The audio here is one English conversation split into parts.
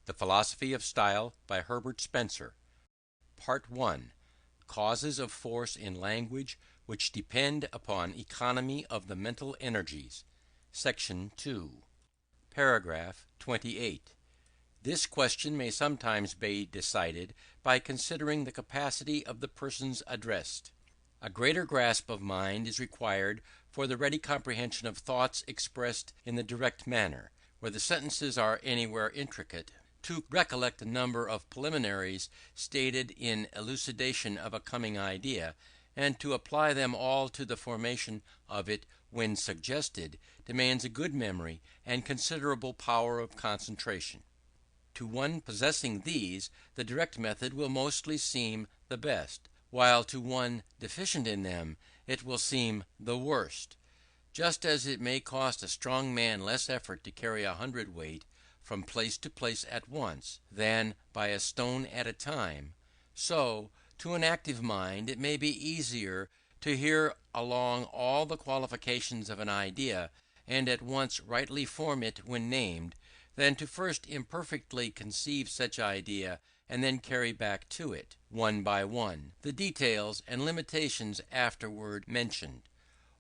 The Philosophy of Style by Herbert Spencer. Part 1. Causes of Force in Language which depend upon Economy of the Mental Energies. Section 2. Paragraph 28. This question may sometimes be decided by considering the capacity of the persons addressed. A greater grasp of mind is required for the ready comprehension of thoughts expressed in the direct manner, where the sentences are anywhere intricate, to recollect a number of preliminaries stated in elucidation of a coming idea, and to apply them all to the formation of it when suggested, demands a good memory and considerable power of concentration. To one possessing these, the direct method will mostly seem the best, while to one deficient in them it will seem the worst. Just as it may cost a strong man less effort to carry a hundredweight from place to place at once, than by a stone at a time, so to an active mind it may be easier to hear along all the qualifications of an idea, and at once rightly form it when named, than to first imperfectly conceive such idea and then carry back to it, one by one, the details and limitations afterward mentioned;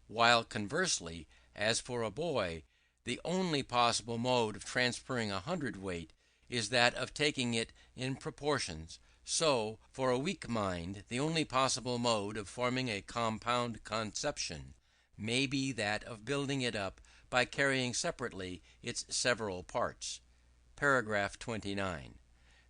while conversely, as for a boy, the only possible mode of transferring a hundredweight is that of taking it in proportions, so, for a weak mind, the only possible mode of forming a compound conception may be that of building it up by carrying separately its several parts. Paragraph 29.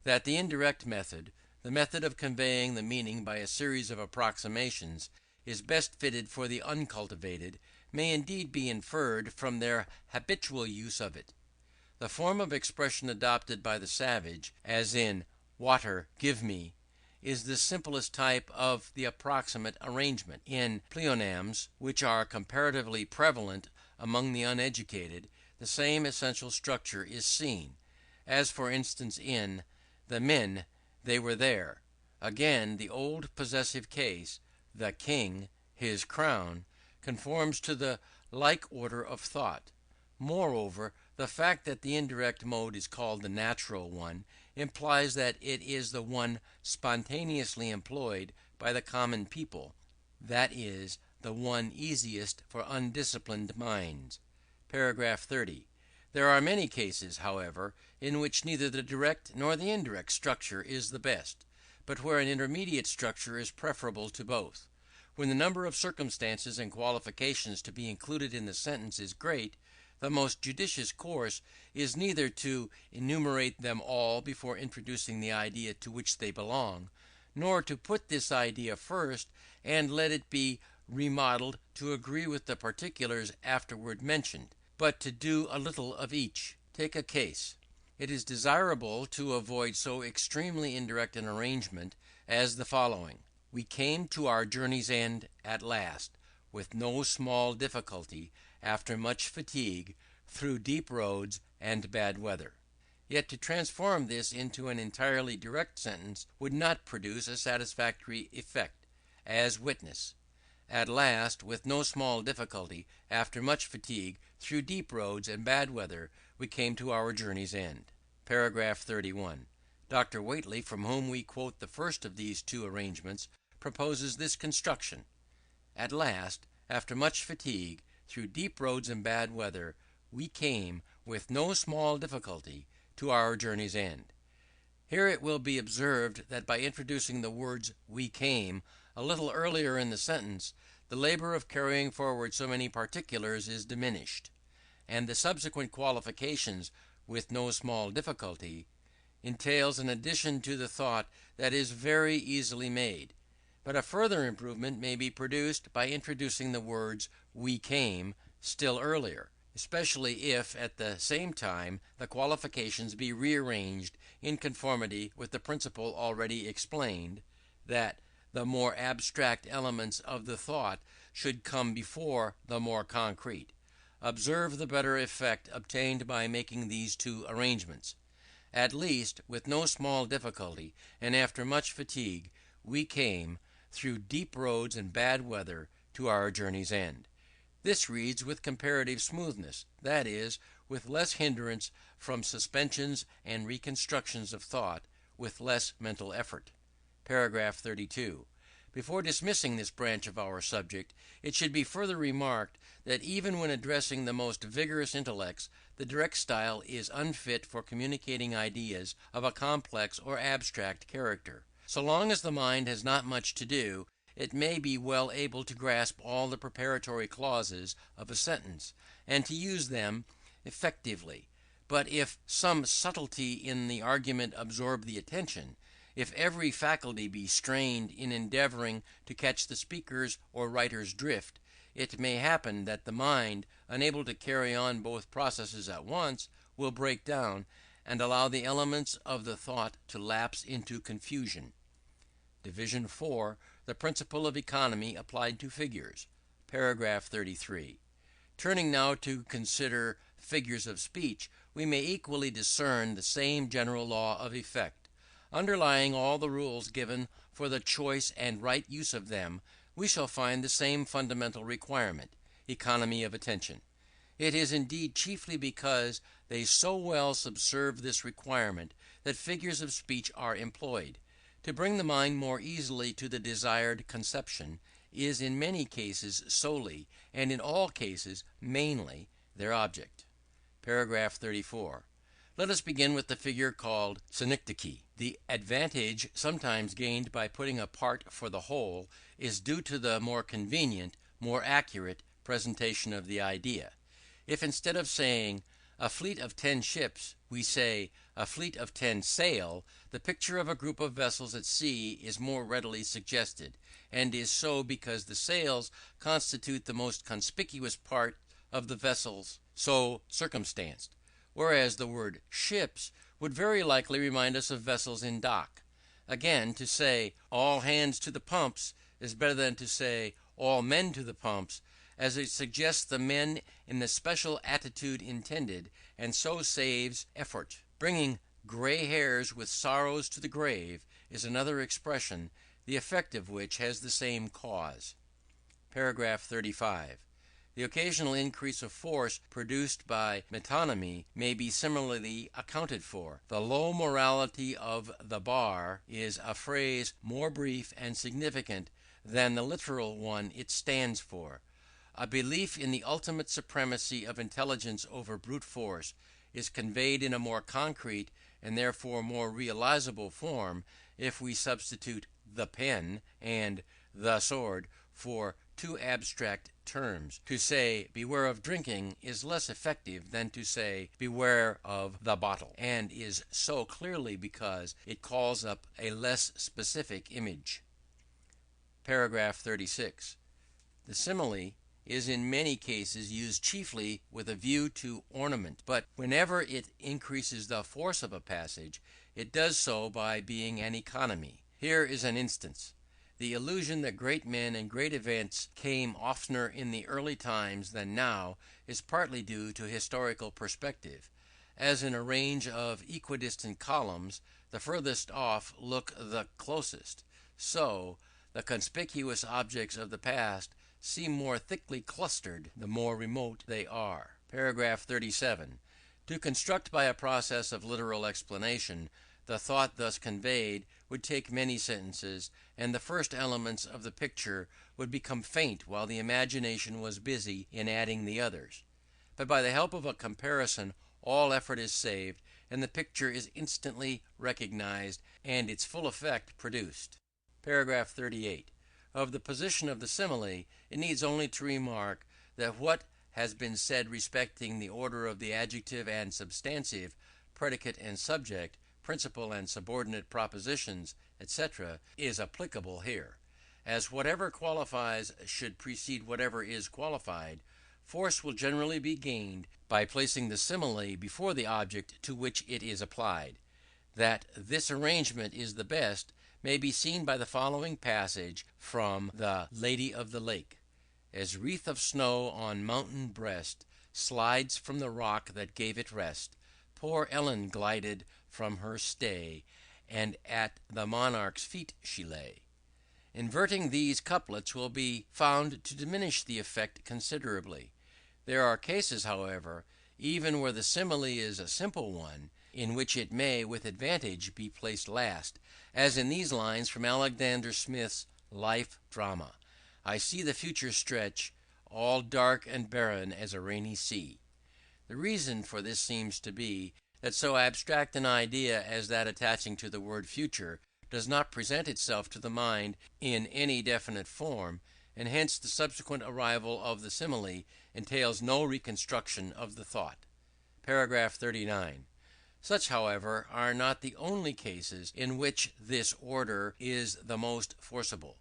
That the indirect method, the method of conveying the meaning by a series of approximations, is best fitted for the uncultivated, may indeed be inferred from their habitual use of it. The form of expression adopted by the savage, as in "water, give me," is the simplest type of the approximate arrangement. In pleonasms, which are comparatively prevalent among the uneducated, the same essential structure is seen, as for instance in "the men, they were there." Again, the old possessive case, "the king, his crown," conforms to the like order of thought. Moreover, the fact that the indirect mode is called the natural one implies that it is the one spontaneously employed by the common people, that is, the one easiest for undisciplined minds. Paragraph 30. There are many cases, however, in which neither the direct nor the indirect structure is the best, but where an intermediate structure is preferable to both. When the number of circumstances and qualifications to be included in the sentence is great, the most judicious course is neither to enumerate them all before introducing the idea to which they belong, nor to put this idea first and let it be remodeled to agree with the particulars afterward mentioned, but to do a little of each. Take a case. It is desirable to avoid so extremely indirect an arrangement as the following: "We came to our journey's end at last, with no small difficulty, after much fatigue, through deep roads and bad weather." Yet to transform this into an entirely direct sentence would not produce a satisfactory effect; as witness, "At last, with no small difficulty, after much fatigue, through deep roads and bad weather, we came to our journey's end." Paragraph 31. Dr. Whately, from whom we quote the first of these two arrangements, proposes this construction: "At last, after much fatigue, through deep roads and bad weather, we came, with no small difficulty, to our journey's end." Here it will be observed that by introducing the words "we came" a little earlier in the sentence, the labour of carrying forward so many particulars is diminished, and the subsequent qualifications "with no small difficulty" entails an addition to the thought that is very easily made. But a further improvement may be produced by introducing the words "we came" still earlier, especially if at the same time the qualifications be rearranged in conformity with the principle already explained, that the more abstract elements of the thought should come before the more concrete. Observe the better effect obtained by making these two arrangements: "At least, with no small difficulty, and after much fatigue, we came, through deep roads and bad weather, to our journey's end." This reads with comparative smoothness, that is, with less hindrance from suspensions and reconstructions of thought, with less mental effort. Paragraph 32. Before dismissing this branch of our subject, it should be further remarked that even when addressing the most vigorous intellects, the direct style is unfit for communicating ideas of a complex or abstract character. So long as the mind has not much to do, it may be well able to grasp all the preparatory clauses of a sentence, and to use them effectively. But if some subtlety in the argument absorb the attention, if every faculty be strained in endeavouring to catch the speaker's or writer's drift, it may happen that the mind, unable to carry on both processes at once, will break down, and allow the elements of the thought to lapse into confusion. Division 4. The principle of economy applied to figures. Paragraph 33. Turning now to consider figures of speech, we may equally discern the same general law of effect. Underlying all the rules given for the choice and right use of them, we shall find the same fundamental requirement: economy of attention. It is indeed chiefly because they so well subserve this requirement that figures of speech are employed. To bring the mind more easily to the desired conception is in many cases solely, and in all cases mainly, their object. Paragraph 34. Let us begin with the figure called synecdoche. The advantage sometimes gained by putting a part for the whole is due to the more convenient, more accurate presentation of the idea. If instead of saying a fleet of 10 ships, we say a fleet of 10 sail, the picture of a group of vessels at sea is more readily suggested, and is so because the sails constitute the most conspicuous part of the vessels so circumstanced, whereas the word ships would very likely remind us of vessels in dock. Again, to say all hands to the pumps is better than to say all men to the pumps, as it suggests the men in the special attitude intended, and so saves effort. Bringing gray hairs with sorrows to the grave is another expression, the effect of which has the same cause. Paragraph 35. The occasional increase of force produced by metonymy may be similarly accounted for. The low morality of the bar is a phrase more brief and significant than the literal one it stands for. A belief in the ultimate supremacy of intelligence over brute force is conveyed in a more concrete and therefore more realizable form if we substitute the pen and the sword for two abstract terms. To say beware of drinking is less effective than to say beware of the bottle, and is so clearly because it calls up a less specific image. Paragraph 36. The simile is in many cases used chiefly with a view to ornament, but whenever it increases the force of a passage, it does so by being an economy. Here is an instance. The illusion that great men and great events came oftener in the early times than now is partly due to historical perspective. As in a range of equidistant columns, the furthest off look the closest, so the conspicuous objects of the past seem more thickly clustered the more remote they are. Paragraph 37. To construct by a process of literal explanation the thought thus conveyed would take many sentences, and the first elements of the picture would become faint while the imagination was busy in adding the others. But by the help of a comparison all effort is saved, and the picture is instantly recognized and its full effect produced. Paragraph 38. Of the position of the simile, it needs only to remark that what has been said respecting the order of the adjective and substantive, predicate and subject, principal and subordinate propositions, etc., is applicable here. As whatever qualifies should precede whatever is qualified, force will generally be gained by placing the simile before the object to which it is applied. That this arrangement is the best may be seen by the following passage from the Lady of the Lake: as wreath of snow on mountain breast slides from the rock that gave it rest, poor Ellen glided from her stay, and at the monarch's feet she lay. Inverting these couplets will be found to diminish the effect considerably. There are cases, however, even where the simile is a simple one, in which it may with advantage be placed last, as in these lines from Alexander Smith's life drama: "I see the future stretch, all dark and barren as a rainy sea." The reason for this seems to be that so abstract an idea as that attaching to the word future does not present itself to the mind in any definite form, and hence the subsequent arrival of the simile entails no reconstruction of the thought. Paragraph 39. Such, however, are not the only cases in which this order is the most forcible.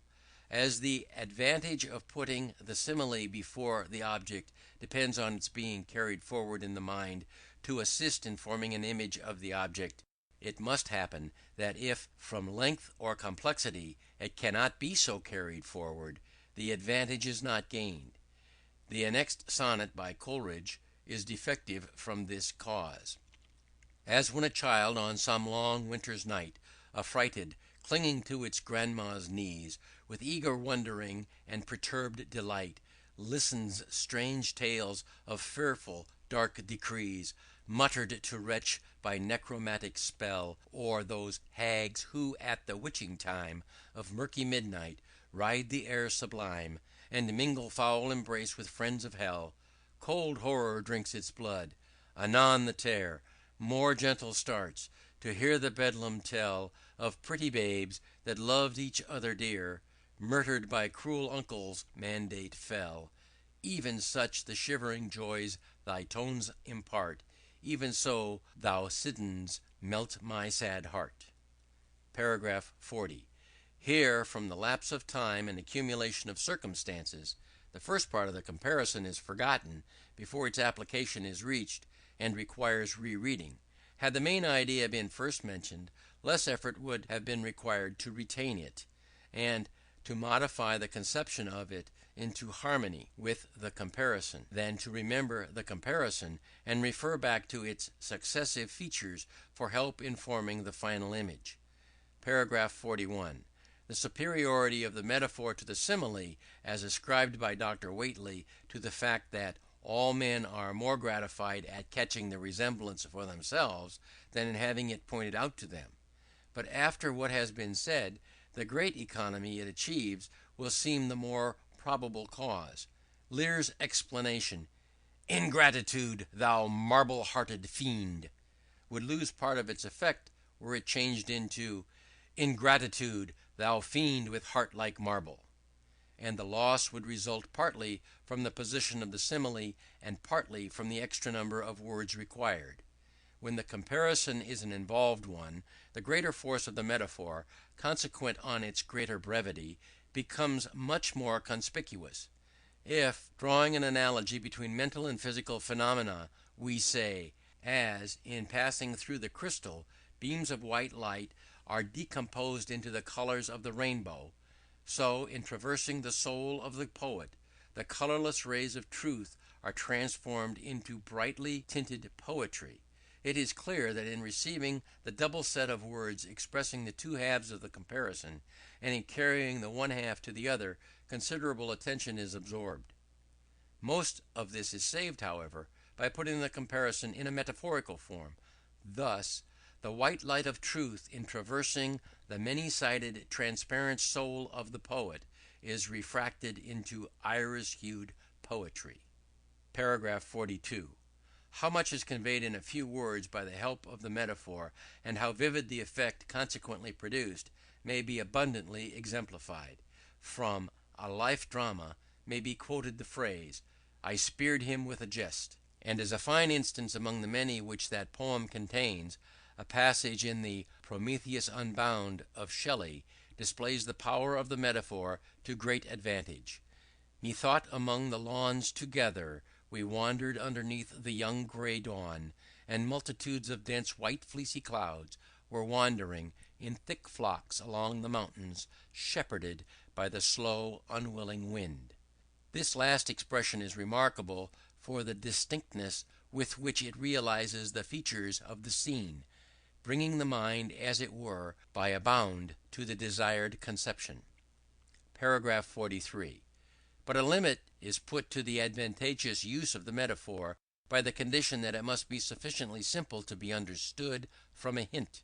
As the advantage of putting the simile before the object depends on its being carried forward in the mind to assist in forming an image of the object, it must happen that if, from length or complexity, it cannot be so carried forward, the advantage is not gained. The annexed sonnet by Coleridge is defective from this cause: "As when a child on some long winter's night, affrighted, clinging to its grandma's knees, with eager wondering and perturbed delight, listens strange tales of fearful dark decrees, muttered to wretch by necromantic spell, or those hags who at the witching time of murky midnight ride the air sublime, and mingle foul embrace with friends of hell. Cold horror drinks its blood. Anon the terror more gentle starts, to hear the bedlam tell of pretty babes that loved each other dear, murdered by cruel uncle's mandate fell. Even such the shivering joys thy tones impart, even so thou Siddons melt my sad heart." Paragraph 40. Here, from the lapse of time and accumulation of circumstances, the first part of the comparison is forgotten before its application is reached, and requires re-reading. Had the main idea been first mentioned, less effort would have been required to retain it, and to modify the conception of it into harmony with the comparison, than to remember the comparison and refer back to its successive features for help in forming the final image. Paragraph 41. The superiority of the metaphor to the simile, as ascribed by Dr. Whately to the fact that all men are more gratified at catching the resemblance for themselves than in having it pointed out to them. But after what has been said, the great economy it achieves will seem the more probable cause. Lear's explanation, "Ingratitude, thou marble-hearted fiend," would lose part of its effect were it changed into "Ingratitude, thou fiend with heart like marble," and the loss would result partly from the position of the simile and partly from the extra number of words required. When the comparison is an involved one, the greater force of the metaphor, consequent on its greater brevity, becomes much more conspicuous. If, drawing an analogy between mental and physical phenomena, we say, as, in passing through the crystal, beams of white light are decomposed into the colors of the rainbow, so, in traversing the soul of the poet, the colorless rays of truth are transformed into brightly tinted poetry, it is clear that in receiving the double set of words expressing the two halves of the comparison, and in carrying the one half to the other, considerable attention is absorbed. Most of this is saved, however, by putting the comparison in a metaphorical form. Thus, the white light of truth, in traversing the many-sided transparent soul of the poet, is refracted into iris-hued poetry. Paragraph 42. How much is conveyed in a few words by the help of the metaphor, and how vivid the effect consequently produced, may be abundantly exemplified. From A Life Drama may be quoted the phrase, "I speared him with a jest," and as a fine instance among the many which that poem contains, a passage in the Prometheus Unbound of Shelley displays the power of the metaphor to great advantage. "Methought among the lawns together we wandered underneath the young grey dawn, and multitudes of dense white fleecy clouds were wandering in thick flocks along the mountains, shepherded by the slow unwilling wind." This last expression is remarkable for the distinctness with which it realizes the features of the scene, bringing the mind, as it were, by a bound to the desired conception. Paragraph 43. But a limit is put to the advantageous use of the metaphor by the condition that it must be sufficiently simple to be understood from a hint.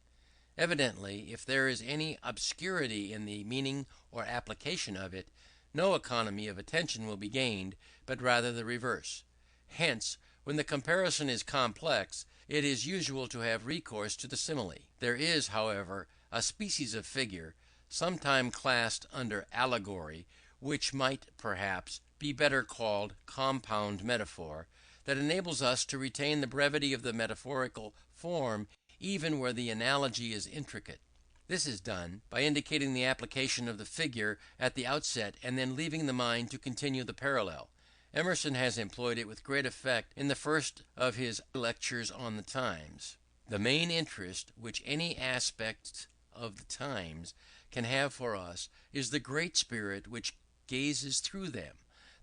Evidently, if there is any obscurity in the meaning or application of it, no economy of attention will be gained, but rather the reverse. Hence, when the comparison is complex, it is usual to have recourse to the simile. There is, however, a species of figure, sometimes classed under allegory, which might perhaps be better called compound metaphor, that enables us to retain the brevity of the metaphorical form even where the analogy is intricate. This is done by indicating the application of the figure at the outset and then leaving the mind to continue the parallel. Emerson has employed it with great effect in the first of his lectures on the Times. The main interest which any aspect of the Times can have for us is the great spirit which gazes through them,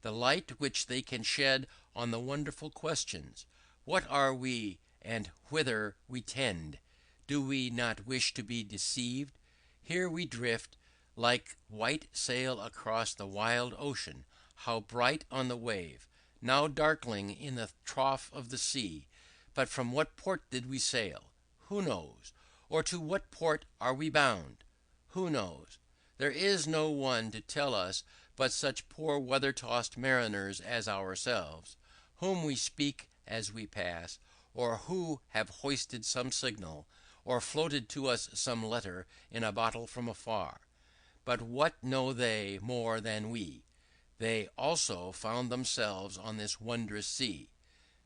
the light which they can shed on the wonderful questions: what are we, and whither we tend? Do we not wish to be deceived? Here we drift like white sail across the wild ocean, how bright on the wave, now darkling in the trough of the sea. But from what port did we sail? Who knows? Or to what port are we bound? Who knows? There is no one to tell us but such poor weather-tossed mariners as ourselves, whom we speak as we pass, or who have hoisted some signal, or floated to us some letter in a bottle from afar. But what know they more than we? They also found themselves on this wondrous sea.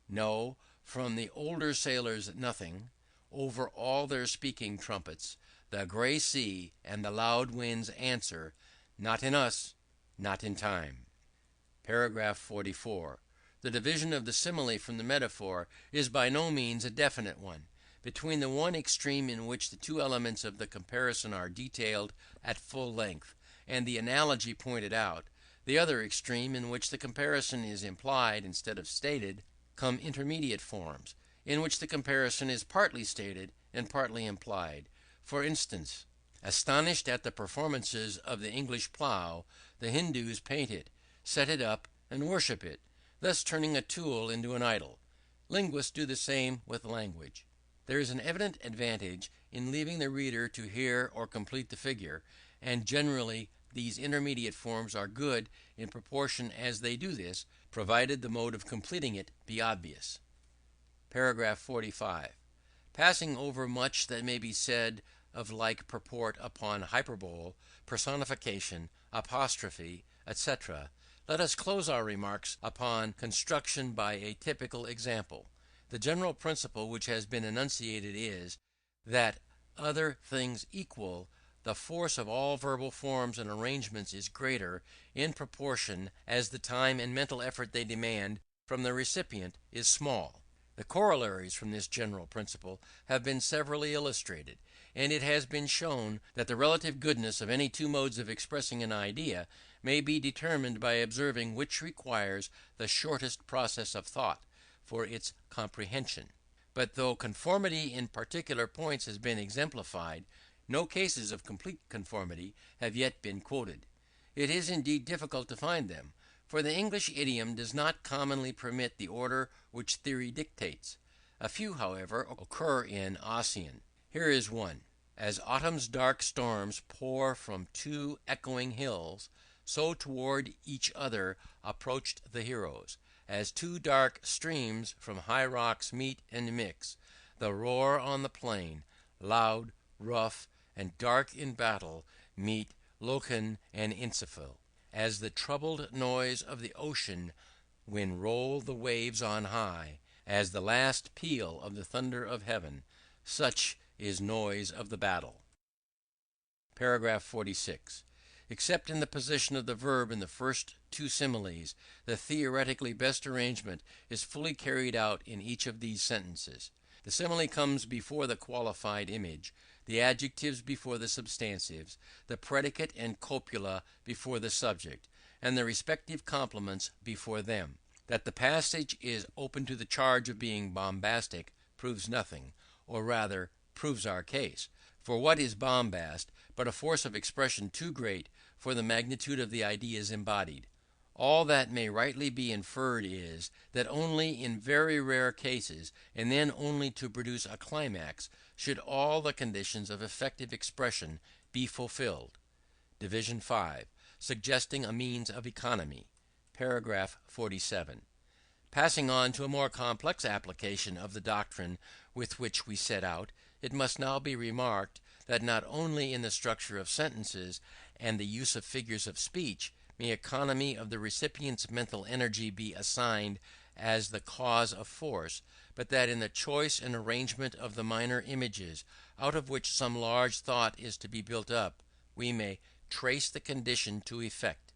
No, from the older sailors nothing. Over all their speaking trumpets, the grey sea and the loud winds answer, not in us, not in time. Paragraph 44. The division of the simile from the metaphor is by no means a definite one. Between the one extreme in which the two elements of the comparison are detailed at full length, and the analogy pointed out, the other extreme in which the comparison is implied instead of stated, come intermediate forms, in which the comparison is partly stated and partly implied. For instance, astonished at the performances of the English plough, the Hindoos paint it, set it up, and worship it, thus turning a tool into an idol. Linguists do the same with language. There is an evident advantage in leaving the reader to hear or complete the figure, and generally these intermediate forms are good in proportion as they do this, provided the mode of completing it be obvious. Paragraph 45. Passing over much that may be said of like purport upon hyperbole, personification, apostrophe, etc., let us close our remarks upon construction by a typical example. The general principle which has been enunciated is, that, other things equal, the force of all verbal forms and arrangements is greater in proportion as the time and mental effort they demand from the recipient is small. The corollaries from this general principle have been severally illustrated, and it has been shown that the relative goodness of any two modes of expressing an idea may be determined by observing which requires the shortest process of thought for its comprehension. But though conformity in particular points has been exemplified, no cases of complete conformity have yet been quoted. It is indeed difficult to find them, for the English idiom does not commonly permit the order which theory dictates. A few, however, occur in Ossian. Here is one: as autumn's dark storms pour from two echoing hills, so toward each other approached the heroes. As two dark streams from high rocks meet and mix, the roar on the plain, loud, rough, and dark in battle, meet Lochan and Insifil. As the troubled noise of the ocean when roll the waves on high, as the last peal of the thunder of heaven, such is noise of the battle. Paragraph 46. Except in the position of the verb in the first two similes, the theoretically best arrangement is fully carried out in each of these sentences. The simile comes before the qualified image, the adjectives before the substantives, the predicate and copula before the subject, and the respective complements before them. That the passage is open to the charge of being bombastic proves nothing, or rather proves our case. For what is bombast but a force of expression too great for the magnitude of the ideas embodied? All that may rightly be inferred is, that only in very rare cases, and then only to produce a climax, should all the conditions of effective expression be fulfilled. Division 5. Suggesting a means of economy. Paragraph 47. Passing on to a more complex application of the doctrine with which we set out, it must now be remarked that not only in the structure of sentences and the use of figures of speech may economy of the recipient's mental energy be assigned as the cause of force, but that in the choice and arrangement of the minor images out of which some large thought is to be built up, we may trace the condition to effect.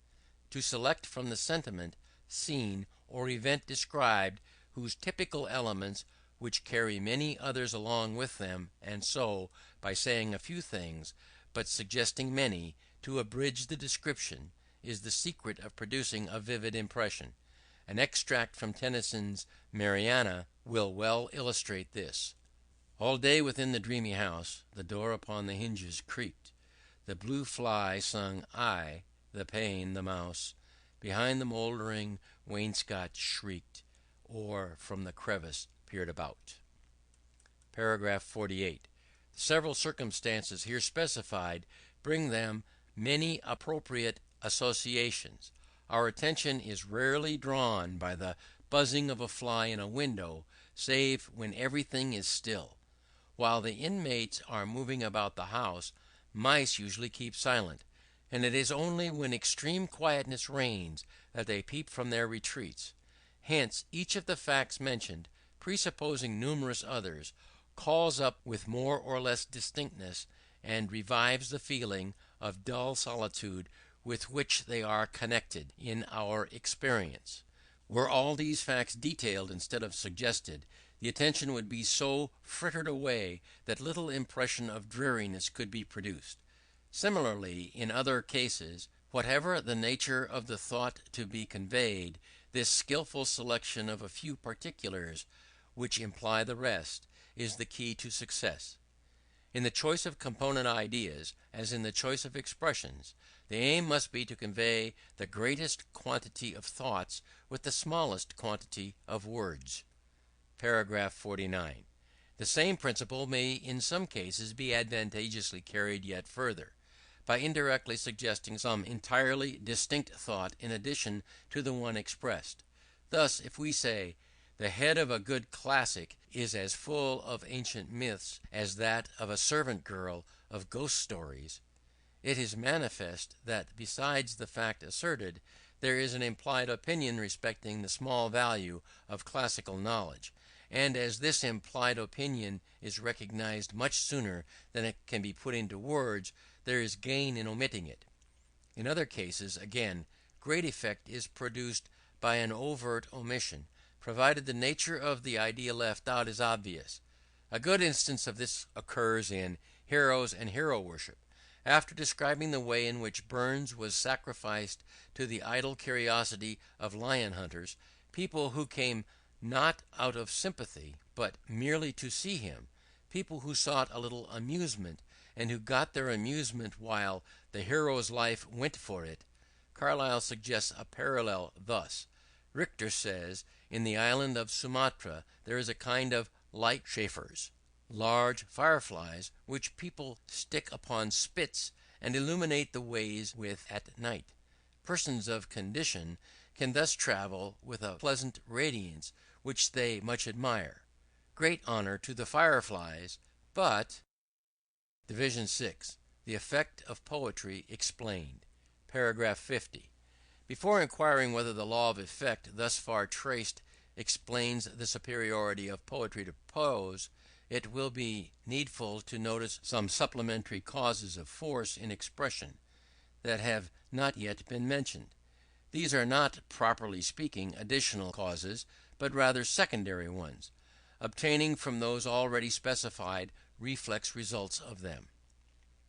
To select from the sentiment, scene, or event described, whose typical elements, which carry many others along with them, and so, by saying a few things, but suggesting many, to abridge the description, is the secret of producing a vivid impression. An extract from Tennyson's Mariana will well illustrate this. All day within the dreamy house, the door upon the hinges creaked. The blue fly sung aye, the pane, the mouse, behind the mouldering wainscot shrieked, or from the crevice peered about. Paragraph 48. The several circumstances here specified bring them many appropriate associations. Our attention is rarely drawn by the buzzing of a fly in a window, save when everything is still. While the inmates are moving about the house, mice usually keep silent, and it is only when extreme quietness reigns that they peep from their retreats. Hence each of the facts mentioned, presupposing numerous others, calls up with more or less distinctness, and revives the feeling of dull solitude with which they are connected in our experience. Were all these facts detailed instead of suggested, the attention would be so frittered away that little impression of dreariness could be produced. Similarly, in other cases, whatever the nature of the thought to be conveyed, this skilful selection of a few particulars, which imply the rest, is the key to success. In the choice of component ideas, as in the choice of expressions, the aim must be to convey the greatest quantity of thoughts with the smallest quantity of words. Paragraph 49. The same principle may in some cases be advantageously carried yet further, by indirectly suggesting some entirely distinct thought in addition to the one expressed. Thus, if we say, the head of a good classic is as full of ancient myths as that of a servant girl of ghost stories, it is manifest that besides the fact asserted, there is an implied opinion respecting the small value of classical knowledge, and as this implied opinion is recognized much sooner than it can be put into words, there is gain in omitting it. In other cases, again, great effect is produced by an overt omission, provided the nature of the idea left out is obvious. A good instance of this occurs in Heroes and Hero Worship. After describing the way in which Burns was sacrificed to the idle curiosity of lion hunters, people who came not out of sympathy, but merely to see him, people who sought a little amusement, and who got their amusement while the hero's life went for it, Carlyle suggests a parallel thus. Richter says, in the island of Sumatra there is a kind of light chafers, large fireflies, which people stick upon spits and illuminate the ways with at night. Persons of condition can thus travel with a pleasant radiance, which they much admire. Great honor to the fireflies, but... Division 6. The effect of poetry explained. Paragraph 50. Before inquiring whether the law of effect thus far traced explains the superiority of poetry to prose, it will be needful to notice some supplementary causes of force in expression that have not yet been mentioned. These are not, properly speaking, additional causes, but rather secondary ones, obtaining from those already specified reflex results of them.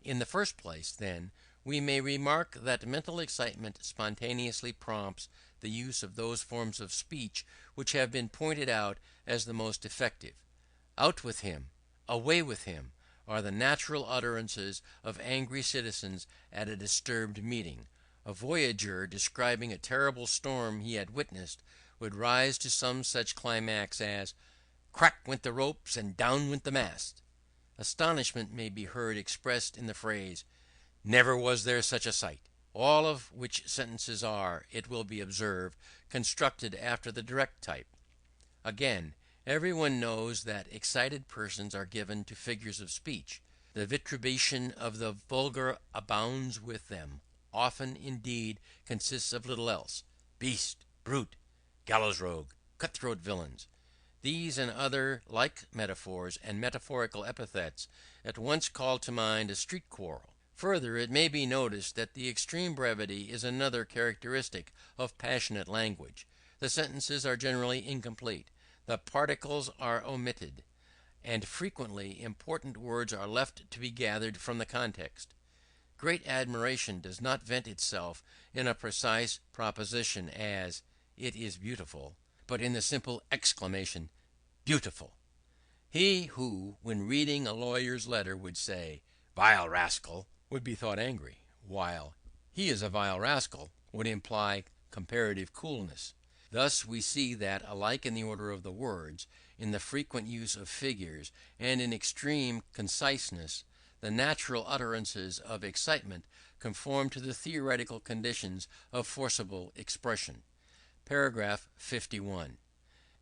In the first place, then, we may remark that mental excitement spontaneously prompts the use of those forms of speech which have been pointed out as the most effective. Out with him, away with him, are the natural utterances of angry citizens at a disturbed meeting, A voyager describing a terrible storm he had witnessed would rise to some such climax as "Crack went the ropes and down went the mast." Astonishment may be heard expressed in the phrase, "Never was there such a sight." All of which sentences are, it will be observed, constructed after the direct type. Again, everyone knows that excited persons are given to figures of speech. The vituperation of the vulgar abounds with them; often, indeed, consists of little else: beast, brute, gallows rogue, cutthroat villains. These and other like metaphors and metaphorical epithets at once call to mind a street quarrel. Further, it may be noticed that the extreme brevity is another characteristic of passionate language. The sentences are generally incomplete, the particles are omitted, and frequently important words are left to be gathered from the context. Great admiration does not vent itself in a precise proposition, as "it is beautiful," but in the simple exclamation "beautiful." He who, when reading a lawyer's letter, would say "vile rascal," would be thought angry, while "he is a vile rascal" would imply comparative coolness. Thus we see that, alike in the order of the words, in the frequent use of figures, and in extreme conciseness, the natural utterances of excitement conform to the theoretical conditions of forcible expression. Paragraph 51.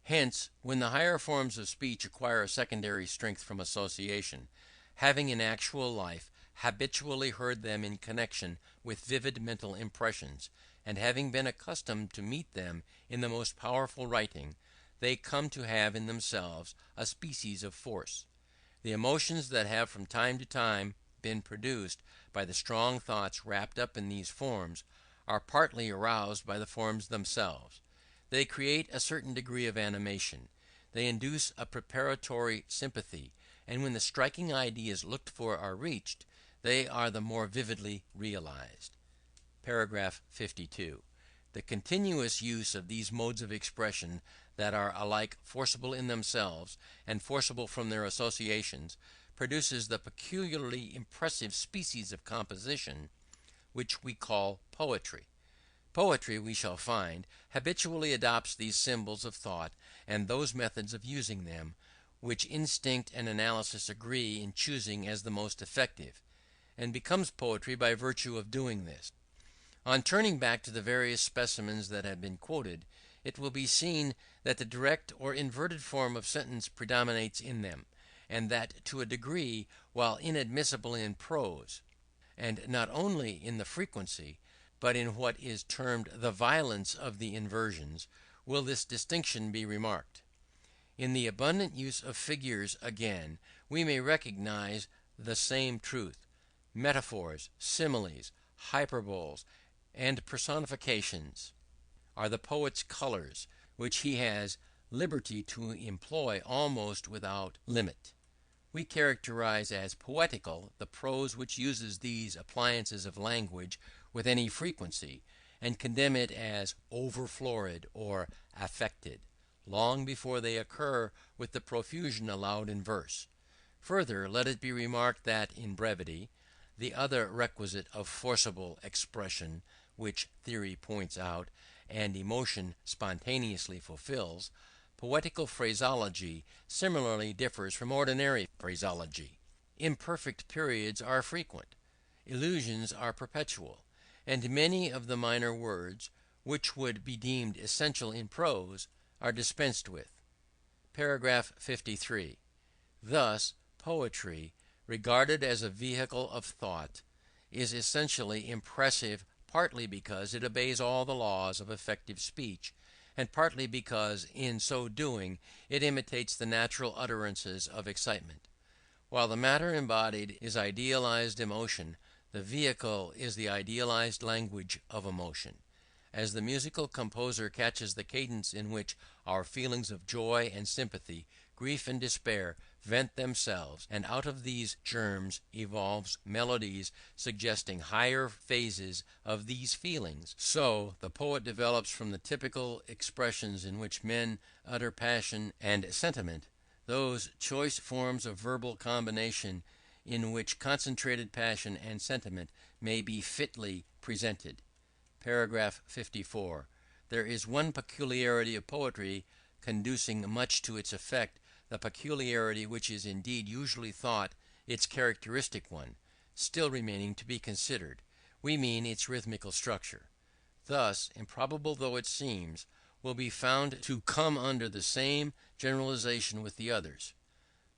Hence, when the higher forms of speech acquire a secondary strength from association, having in actual life habitually heard them in connection with vivid mental impressions, and having been accustomed to meet them in the most powerful writing, they come to have in themselves a species of force. The emotions that have from time to time been produced by the strong thoughts wrapped up in these forms are partly aroused by the forms themselves. They create a certain degree of animation, they induce a preparatory sympathy, and when the striking ideas looked for are reached, they are the more vividly realized. Paragraph 52. The continuous use of these modes of expression that are alike forcible in themselves and forcible from their associations produces the peculiarly impressive species of composition which we call poetry. Poetry, we shall find, habitually adopts these symbols of thought and those methods of using them which instinct and analysis agree in choosing as the most effective, and becomes poetry by virtue of doing this. On turning back to the various specimens that have been quoted, it will be seen that the direct or inverted form of sentence predominates in them, and that to a degree while inadmissible in prose; and not only in the frequency, but in what is termed the violence of the inversions, will this distinction be remarked. In the abundant use of figures, again, we may recognize the same truth. Metaphors, similes, hyperboles, and personifications are the poet's colors, which he has liberty to employ almost without limit. We characterize as poetical the prose which uses these appliances of language with any frequency, and condemn it as over florid or affected, long before they occur with the profusion allowed in verse. Further, let it be remarked that in brevity, the other requisite of forcible expression which theory points out, and emotion spontaneously fulfills, poetical phraseology similarly differs from ordinary phraseology. Imperfect periods are frequent, illusions are perpetual, and many of the minor words, which would be deemed essential in prose, are dispensed with. Paragraph 53. Thus, poetry, regarded as a vehicle of thought, is essentially impressive, partly because it obeys all the laws of effective speech, and partly because in so doing it imitates the natural utterances of excitement. While the matter embodied is idealized emotion, the vehicle is the idealized language of emotion. As the musical composer catches the cadence in which our feelings of joy and sympathy, grief and despair vent themselves, and out of these germs evolves melodies suggesting higher phases of these feelings, so the poet develops from the typical expressions in which men utter passion and sentiment those choice forms of verbal combination in which concentrated passion and sentiment may be fitly presented. Paragraph 54. There is one peculiarity of poetry conducing much to its effect, the peculiarity which is indeed usually thought its characteristic one, still remaining to be considered. We mean its rhythmical structure. Thus, improbable though it seems, will be found to come under the same generalization with the others.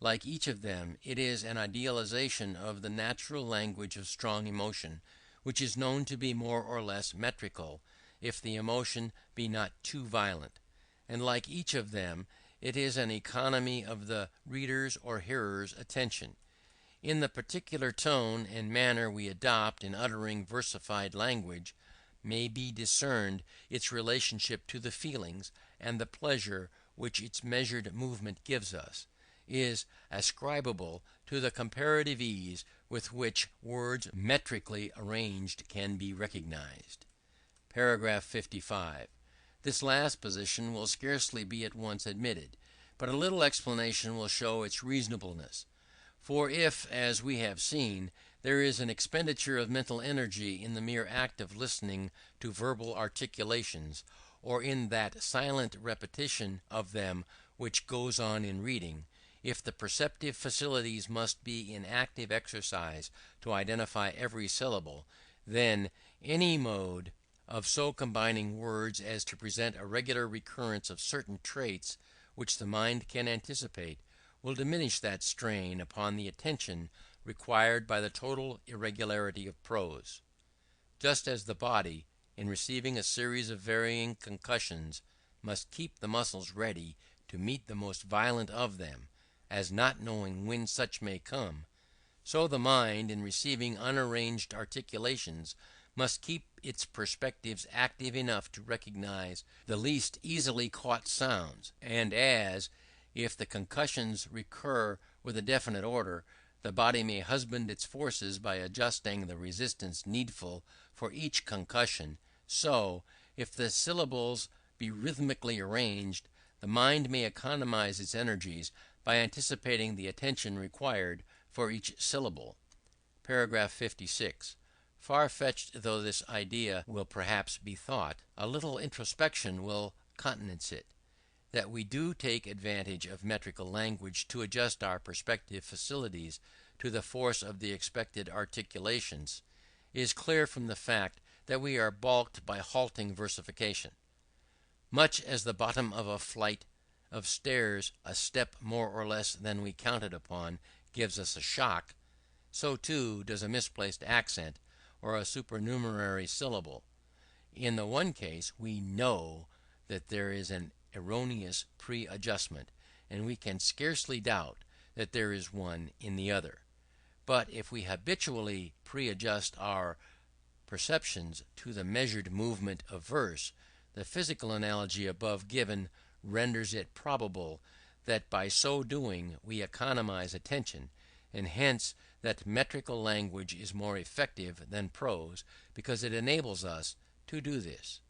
Like each of them, it is an idealization of the natural language of strong emotion, which is known to be more or less metrical, if the emotion be not too violent. And like each of them, it is an economy of the reader's or hearer's attention. In the particular tone and manner we adopt in uttering versified language, may be discerned its relationship to the feelings, and the pleasure which its measured movement gives us is ascribable to the comparative ease with which words metrically arranged can be recognized. Paragraph 55. This last position will scarcely be at once admitted, but a little explanation will show its reasonableness. For if, as we have seen, there is an expenditure of mental energy in the mere act of listening to verbal articulations, or in that silent repetition of them which goes on in reading, if the perceptive faculties must be in active exercise to identify every syllable, then any mode of so combining words as to present a regular recurrence of certain traits which the mind can anticipate, will diminish that strain upon the attention required by the total irregularity of prose. Just as the body, in receiving a series of varying concussions, must keep the muscles ready to meet the most violent of them, as not knowing when such may come, so the mind, in receiving unarranged articulations, must keep its perceptives active enough to recognize the least easily caught sounds; and as, if the concussions recur with a definite order, the body may husband its forces by adjusting the resistance needful for each concussion, so, if the syllables be rhythmically arranged, the mind may economize its energies by anticipating the attention required for each syllable. Paragraph 56. Far-fetched though this idea will perhaps be thought, a little introspection will countenance it. That we do take advantage of metrical language to adjust our perceptive faculties to the force of the expected articulations, is clear from the fact that we are balked by halting versification. Much as the bottom of a flight of stairs, a step more or less than we counted upon gives us a shock, so too does a misplaced accent or a supernumerary syllable. In the one case we know that there is an erroneous pre-adjustment, and we can scarcely doubt that there is one in the other. But if we habitually pre-adjust our perceptions to the measured movement of verse, the physical analogy above given renders it probable that by so doing we economize attention, and hence that metrical language is more effective than prose, because it enables us to do this.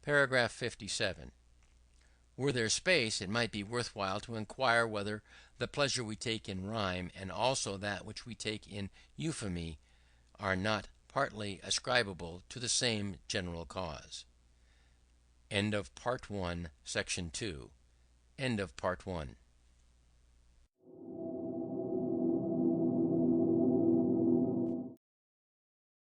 Paragraph 57. Were there space, it might be worthwhile to inquire whether the pleasure we take in rhyme, and also that which we take in euphony, are not partly ascribable to the same general cause. End of Part 1, Section 2. End of Part 1.